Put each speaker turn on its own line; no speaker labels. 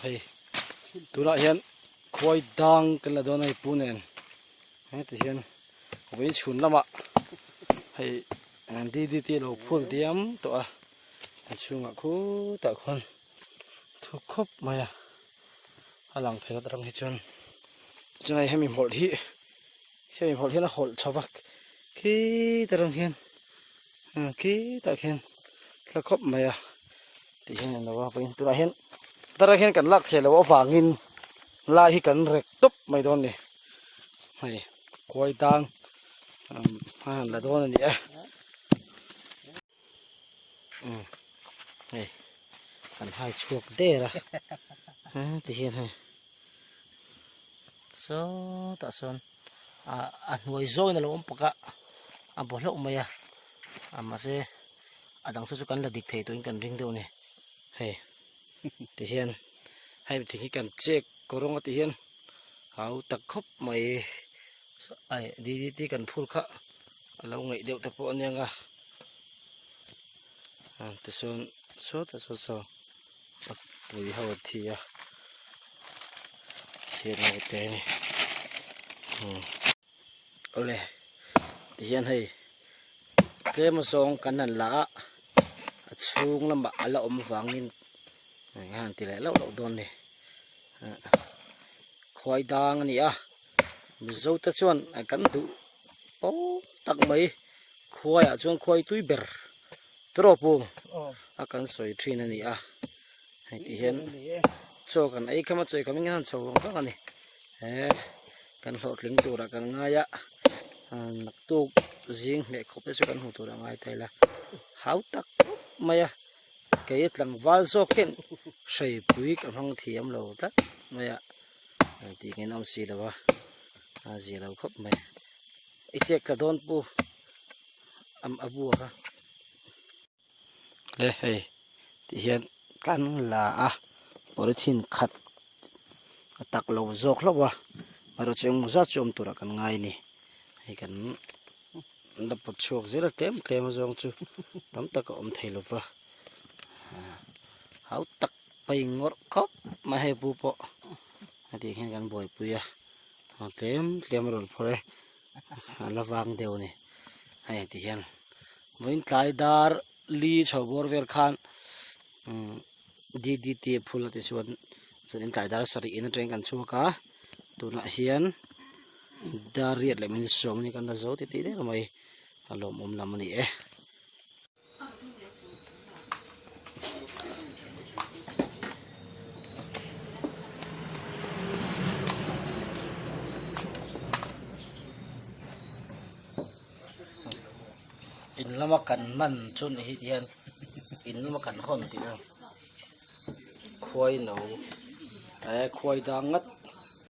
hay tu la hian khoi dang kan la don ai pu nen he ti hian với chun lama hay đi lo phul diam to a chunga khu ta khon thu khop maya alang phela tarang hi chun chunai hemi hol hi na hol chawak ki tarang hian ki ta hian la khop maya ti hian lo wa pin tu la hian tarang hian kan lak thelo wa wangin la hi kan rek top mai don ni hay khoi tang là đó là nhỉ này ăn hai chuột đê ra thì hiện này số tạ sơn ăn nuôi rồi là lỗ bạc bỏ lỗ mày mà sẽ đang số cắn là địch thể tôi cần riêng đâu này hay thì hiện hay thì cái cần check corona thì hiện háo tắc khóc mày ai đi cần phun khá lâu ngày đều tập bọn nha từ số tuổi hậu thì hiện này thế này ôi thì hiện hay cái mà song cắn hẳn lá xuống làm bạ lậu mà vàng lên hàng thì lại lậu đòn này khoai đang này dâu ta chuan cắn tụ ô tắc mấy khoai chuan khoai túi bер tropu cắn soi trin này thì hiện cho cần ấy cái mà chơi cái mình ăn sầu các anh này cần lọt lính tụ là cần ngay nặc tu riêng để khóc cho cần hụt tụ là ngay đây là háo tắc mày cái lần val so khen sấy bụi cái phong thì em lâu đó mày thì cái năm xí là ba gì đâu khóc mày ít check cả đón pu abu ha lê hay thì hiện căn là protein khát tắc lâu dọc lắm mà rồi chúng rất chôm tụ ra căn ngay nè hay căn đập bật chuột rất là kém mà dòng chú tắm tắc ôm thầy lục vào háo tắc bay ngót khóc mà hay pu po thì hiện căn bồi pu ya kém rồi thôi là vàng đều này hay thì hiện với cái dar li chầu bor ver khan DDT phul thì xuân cho nên cái dar sari in trên căn chua cá tụ lại hiền dar riết lại mình sống như căn da dấu tí đấy là mày lồm làm này in lama kan man chun hi hian in lama kan khon ti na khoi no khoi da ngat